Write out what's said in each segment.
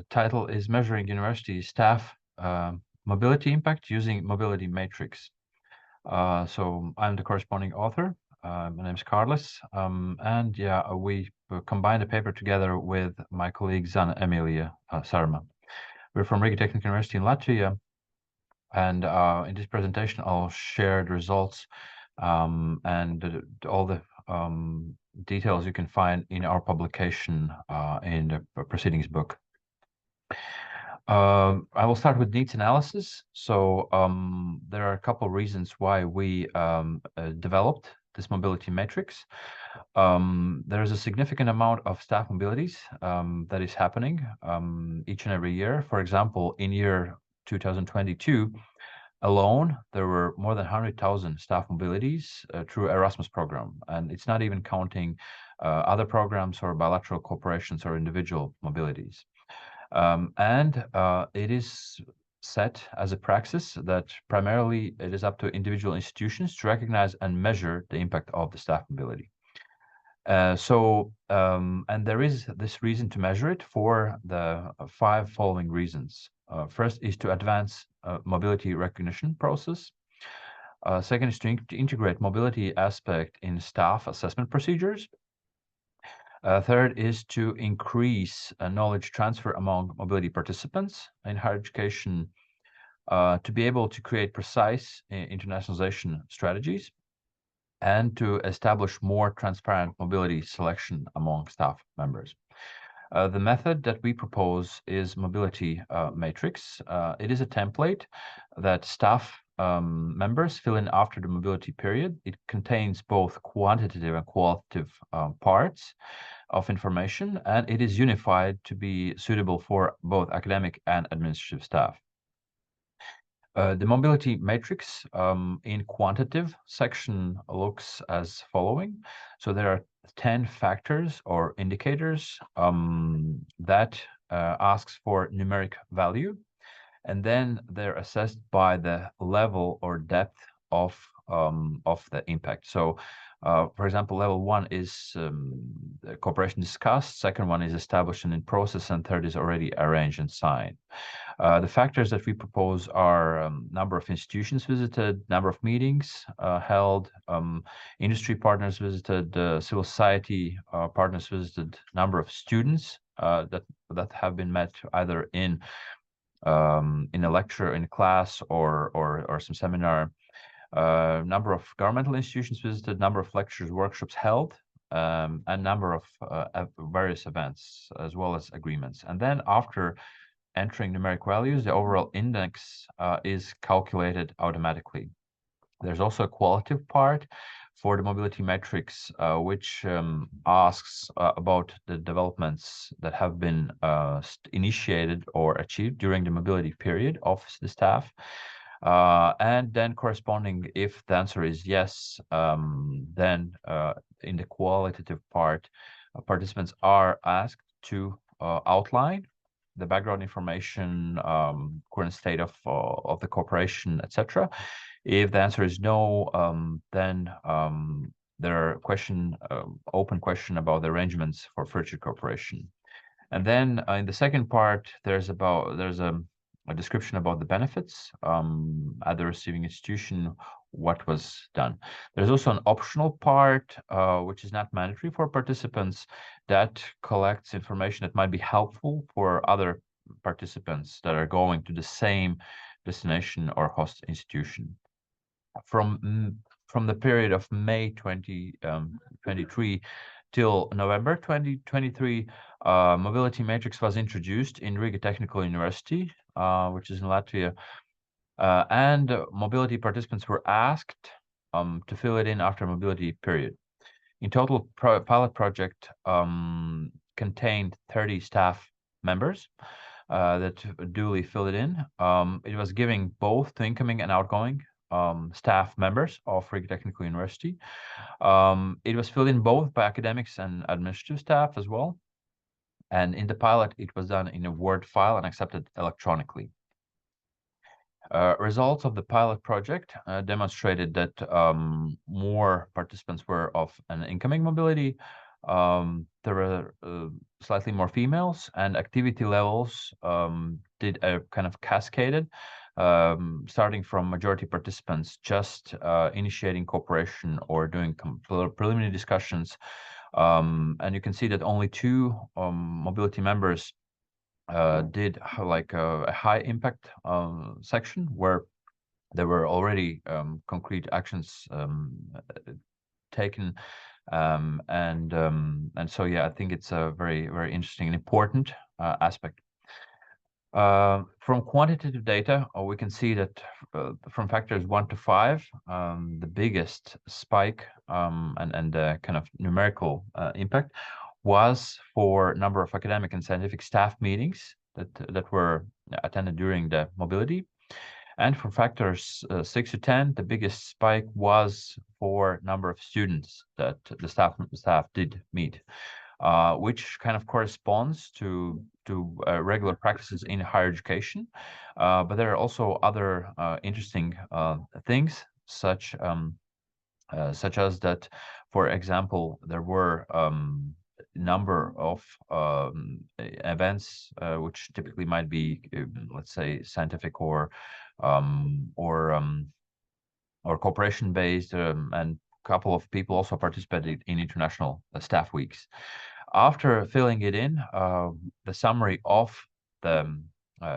title is Measuring University Staff Mobility Impact Using Mobility Matrix. So I'm the corresponding author. My name is Karlis, and yeah, we combined the paper together with my colleague Zane, Emilija, Sarma. We're from Riga Technical University in Latvia, and in this presentation I'll share the results and all the details you can find in our publication in the proceedings book. I will start with needs analysis. So there are a couple of reasons why we developed this mobility matrix. There is a significant amount of staff mobilities that is happening each and every year. For example, in year 2022 alone, there were more than 100,000 staff mobilities through Erasmus program, and it's not even counting other programs or bilateral cooperations or individual mobilities. It is set as a praxis that primarily it is up to individual institutions to recognize and measure the impact of the staff mobility. And there is this reason to measure it for the 5 following reasons. First is to advance mobility recognition process. Second is to integrate mobility aspect in staff assessment procedures. Third is to increase knowledge transfer among mobility participants in higher education, to be able to create precise internationalization strategies, and to establish more transparent mobility selection among staff members. The method that we propose is mobility matrix. It is a template that staff members fill in after the mobility period. It contains both quantitative and qualitative parts of information, and it is unified to be suitable for both academic and administrative staff. The mobility matrix in quantitative section looks as following. So there are 10 factors or indicators that asks for numeric value, and then they're assessed by the level or depth of the impact. So for example, level 1 is cooperation discussed, second one is established and in process, and third is already arranged and signed. The factors that we propose are number of institutions visited, number of meetings held, industry partners visited, civil society partners visited, number of students that have been met either in a lecture, in a class, or some seminar, number of governmental institutions visited, number of lectures, workshops held, and number of various events, as well as agreements. And then after entering numeric values, the overall index is calculated automatically. There's also a qualitative part for the mobility matrix, which asks about the developments that have been initiated or achieved during the mobility period of the staff. And then corresponding, if the answer is yes, then in the qualitative part, participants are asked to outline the background information, current state of the cooperation, etc. If the answer is no, then there are open question about the arrangements for future cooperation. And then in the second part, there's a description about the benefits at the receiving institution, what was done. There's also an optional part, which is not mandatory for participants, that collects information that might be helpful for other participants that are going to the same destination or host institution. From the period of May 2023 till November 2023, mobility matrix was introduced in Riga Technical University, which is in Latvia, and mobility participants were asked to fill it in after mobility period. In total, pilot project contained 30 staff members that duly filled it in. It was giving both to incoming and outgoing staff members of Riga Technical University. It was filled in both by academics and administrative staff as well. And in the pilot, it was done in a Word file and accepted electronically. Results of the pilot project demonstrated that more participants were of an incoming mobility, There were slightly more females, and activity levels did a kind of cascaded, starting from majority participants just initiating cooperation or doing preliminary discussions. And you can see that only two mobility members did like a high impact section where there were already concrete actions taken, and so yeah, I think it's a very, very interesting and important aspect. From quantitative data, we can see that from factors 1 to 5, the biggest spike and kind of numerical impact was for number of academic and scientific staff meetings that were attended during the mobility. And for factors 6 to 10, the biggest spike was for number of students that the staff did meet, which kind of corresponds to regular practices in higher education. But there are also other interesting things, such as that, for example, there were number of events which typically might be, let's say, scientific or cooperation based, and a couple of people also participated in international staff weeks. After filling it in, the summary of the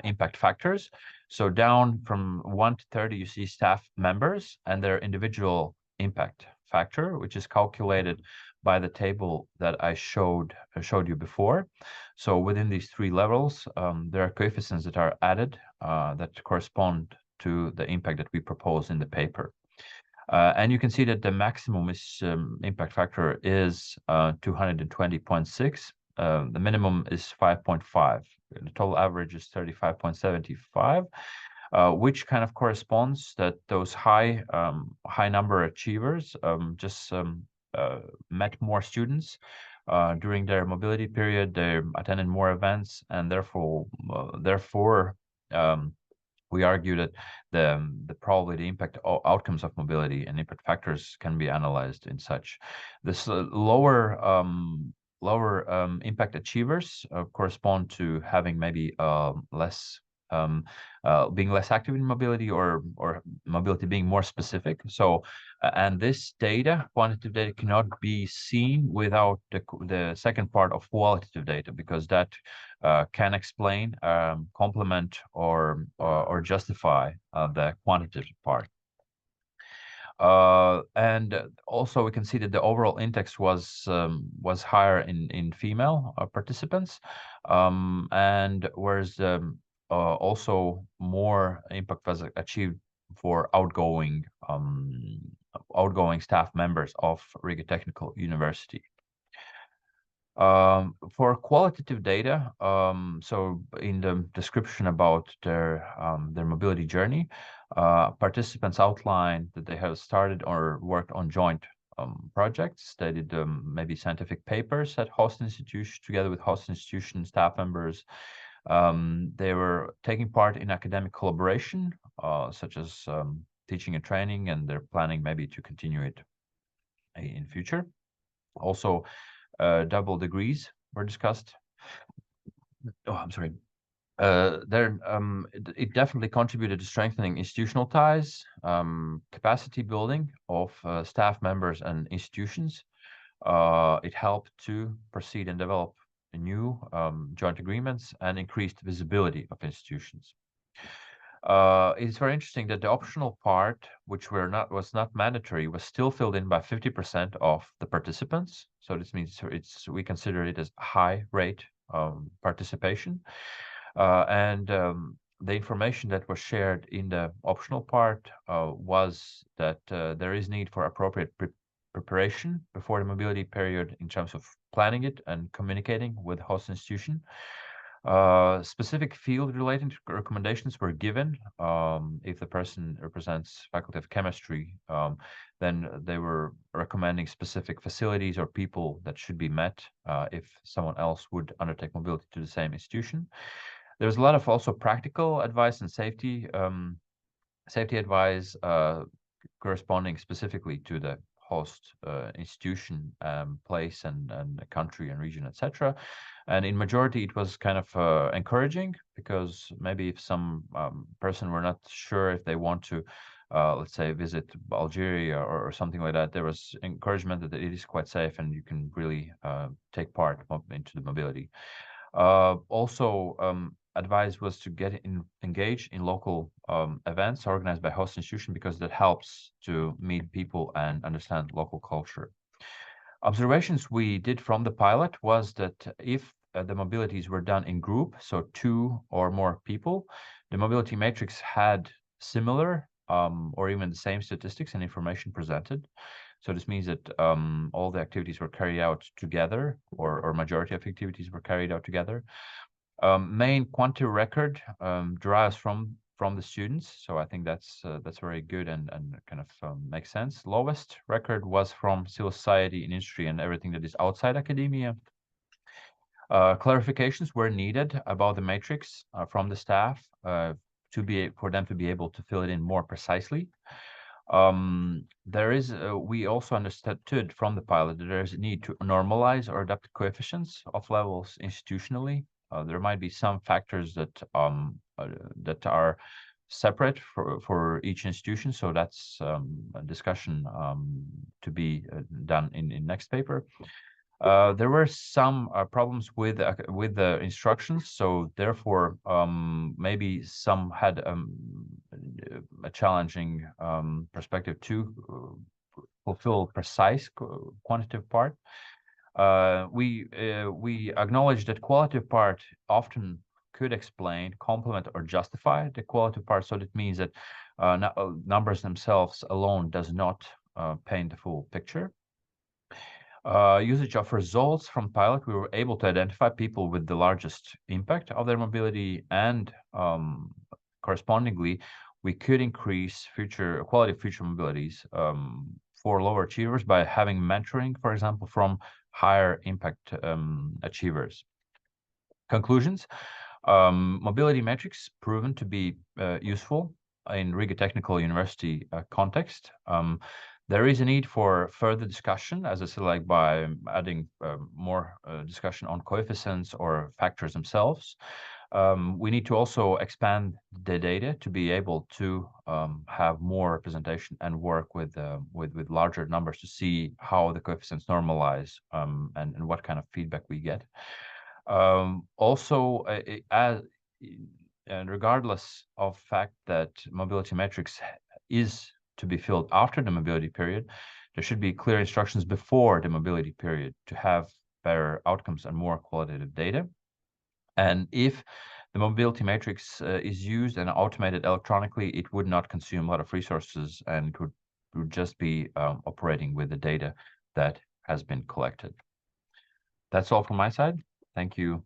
impact factors. So down from 1 to 30, you see staff members and their individual impact factor, which is calculated by the table that I showed you before. So within these three levels, there are coefficients that are added that correspond to the impact that we propose in the paper. And you can see that the maximum impact factor is 220.6. The minimum is 5.5. The total average is 35.75, which kind of corresponds that those high number achievers just met more students during their mobility period. They attended more events, and therefore we argue that probably the impact outcomes of mobility and impact factors can be analyzed in such. This lower impact achievers correspond to having maybe less being less active in mobility, or mobility being more specific. So and this data, quantitative data, cannot be seen without the second part of qualitative data, because that can explain, complement, or justify the quantitative part. And also we can see that the overall index was higher in female participants, and whereas also more impact was achieved for outgoing staff members of Riga Technical University. For qualitative data, so in the description about their mobility journey, participants outline that they have started or worked on joint projects. They did maybe scientific papers at host institutions together with host institution staff members. They were taking part in academic collaboration, such as teaching and training, and they're planning maybe to continue it in future. Also, double degrees were discussed. Oh, I'm sorry. It definitely contributed to strengthening institutional ties, capacity building of staff members and institutions. It helped to proceed and develop new joint agreements and increased visibility of institutions. It's very interesting that the optional part, which was not mandatory, was still filled in by 50% of the participants. So this means we consider it as high rate participation. And the information that was shared in the optional part was that there is need for appropriate preparation before the mobility period in terms of planning it and communicating with host institution. Specific field-related recommendations were given. If the person represents Faculty of Chemistry, then they were recommending specific facilities or people that should be met if someone else would undertake mobility to the same institution. There's a lot of also practical advice and safety advice corresponding specifically to the host institution, place, and country and region, etc. And in majority, it was kind of encouraging, because maybe if some person were not sure if they want to, let's say, visit Algeria or something like that, there was encouragement that it is quite safe and you can really take part into the mobility. Also, advice was to get engaged in local events organized by host institution, because that helps to meet people and understand local culture. Observations we did from the pilot was that if the mobilities were done in group, so 2 or more people, the mobility matrix had similar or even the same statistics and information presented. So this means that all the activities were carried out together, or majority of activities were carried out together. Main quantitative record derives from the students, so I think that's very good and kind of makes sense. Lowest record was from civil society and industry and everything that is outside academia. Clarifications were needed about the matrix from the staff for them to be able to fill it in more precisely. We also understood from the pilot that there is a need to normalize or adapt coefficients of levels institutionally. There might be some factors that are separate for each institution, so that's a discussion to be done in next paper. There were some problems with the instructions, so therefore maybe some had a challenging perspective to fulfill precise quantitative part. We acknowledge that qualitative part often could explain, complement, or justify the qualitative part. So that means that numbers themselves alone does not paint the full picture. Usage of results from pilot, we were able to identify people with the largest impact of their mobility, and correspondingly, we could increase quality of future mobilities for lower achievers by having mentoring, for example, from higher impact achievers. Conclusions: mobility metrics proven to be useful in Riga Technical University context. There is a need for further discussion, as I said, like by adding more discussion on coefficients or factors themselves. We need to also expand the data to be able to have more representation and work with larger numbers to see how the coefficients normalize and what kind of feedback we get. Also, and regardless of fact that mobility metrics is to be filled after the mobility period, there should be clear instructions before the mobility period to have better outcomes and more qualitative data. And if the mobility matrix is used and automated electronically, it would not consume a lot of resources, and it would just be operating with the data that has been collected. That's all from my side. Thank you